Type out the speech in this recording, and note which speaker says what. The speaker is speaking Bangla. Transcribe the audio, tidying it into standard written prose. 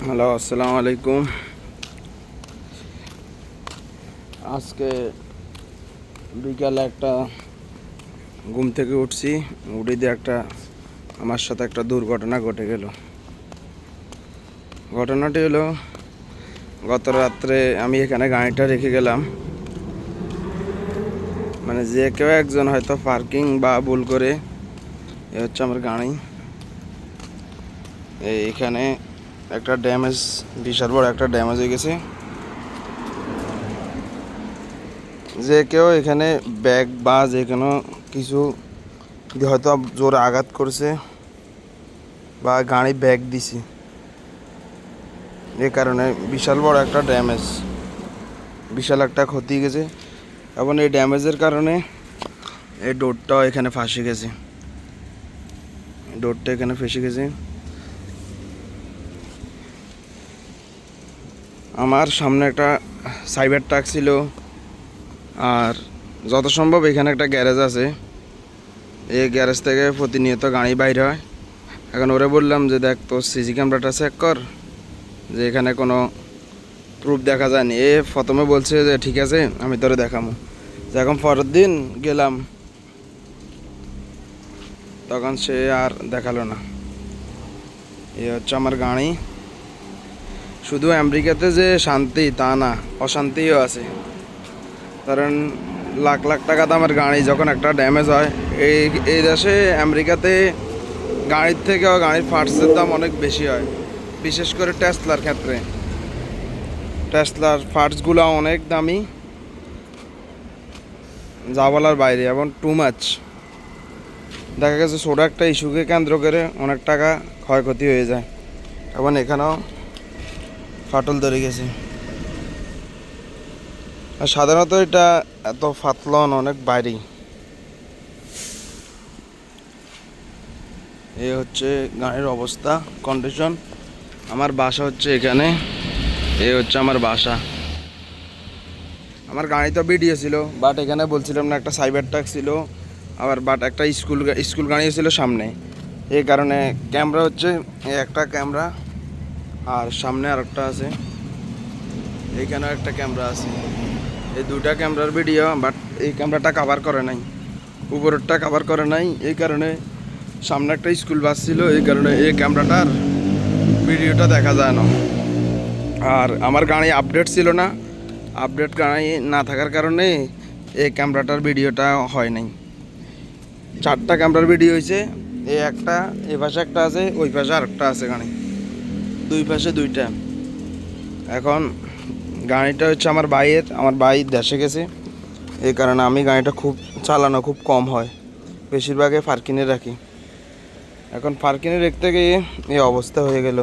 Speaker 1: হ্যালো, আসসালামু আলাইকুম। আজকে বিকালে একটা ঘুম থেকে উঠছি, উঠে দিয়ে আমার সাথে একটা দুর্ঘটনা ঘটে গেল। ঘটনাটি হলো, গত রাত্রে আমি এখানে গাড়িটা রেখে গেলাম। মানে যে কেউ একজন হয়তো পার্কিং বা ভুল করে, এ হচ্ছে আমার গাড়ি। এইখানে একটা ড্যামেজ, বিশাল বড় একটা ড্যামেজ হয়ে গেছে। যে কেউ এখানে ব্যাগ বা যে কোনো কিছু হয়তো জোরে আঘাত করছে বা গাড়ি ব্যাগ দিছে, এ কারণে বিশাল বড় একটা ড্যামেজ, বিশাল একটা ক্ষতি গেছে। এবং এই ড্যামেজের কারণে এই ডোরটাও এখানে ফাঁসে গেছে, ডোরটা এখানে ফেসে গেছে। আমার সামনে একটা সাইবার ট্রাক ছিল, আর যত সম্ভব এখানে একটা গ্যারেজ আছে। এই গ্যারেজ থেকে প্রতিনিয়ত গাড়ি বাইর হয়। এখন ওরে বললাম যে দেখ, তোর সিসি ক্যামেরাটা চেক কর, যে এখানে কোনো প্রুফ দেখা যায়নি। প্রথমে বলছে যে ঠিক আছে, আমি তোরে দেখাবো। যখন পরের দিন গেলাম, তখন সে আর দেখালো না। এ হচ্ছে আমার গাড়ি। শুধু আমেরিকাতে যে শান্তি তা না, অশান্তিও আছে। কারণ লাখ লাখ টাকা দামের গাড়ি যখন একটা ড্যামেজ হয়, এই দেশে আমেরিকাতে গাড়ির থেকেও গাড়ির পার্টসের দাম অনেক বেশি হয়। বিশেষ করে টেসলার ক্ষেত্রে, টেসলার পার্টসগুলো অনেক দামি, যা বলার বাইরে, এবং টু মাচ। দেখা গেছে ছোটো একটা ইস্যুকে কেন্দ্র করে অনেক টাকা ক্ষয়ক্ষতি হয়ে যায়। এবং এখানেও ফাটল ধরে গেছে। আর সাধারণত এটা এত ফাটলন অনেক বাইরেই। এই হচ্ছে গাড়ির অবস্থা, কন্ডিশন। আমার বাসা হচ্ছে এখানে, এই হচ্ছে আমার বাসা। আমার গাড়ি তো ভিডিও ছিল, বাট এখানে বলছিলাম না, একটা সাইবার ট্রাক ছিল, আবার বাট একটা স্কুল গাড়িও ছিল সামনে। এই কারণে ক্যামেরা হচ্ছে এই একটা ক্যামেরা, আর সামনে আর একটা আছে, এইখানেও একটা ক্যামেরা আছে। এই দুটা ক্যামেরার ভিডিও, বাট এই ক্যামেরাটা কভার করে নাই, উপরেরটা কভার করে নাই। এই কারণে সামনে একটা স্কুল বাস ছিল, এই কারণে এই ক্যামেরাটার ভিডিওটা দেখা যায় না। আর আমার গাড়ি আপডেট ছিল না, আপডেট গাড়ি না থাকার কারণে এই ক্যামেরাটার ভিডিওটা হয় নাই। 4টা ক্যামেরার ভিডিও হয়েছে, এই একটা, এই পাশে একটা আছে, ওই পাশে আরেকটা আছে। গাড়ি দুই পাশে দুইটা। এখন গাড়িটা হচ্ছে আমার ভাইয়ের, আমার ভাই দেশে গেছে, এই কারণে আমি গাড়িটা খুব চালানো খুব কম হয়, বেশিরভাগে পার্কিংয়ে রাখি। এখন পার্কিংয়ে রাখতে গিয়ে এই অবস্থা হয়ে গেল।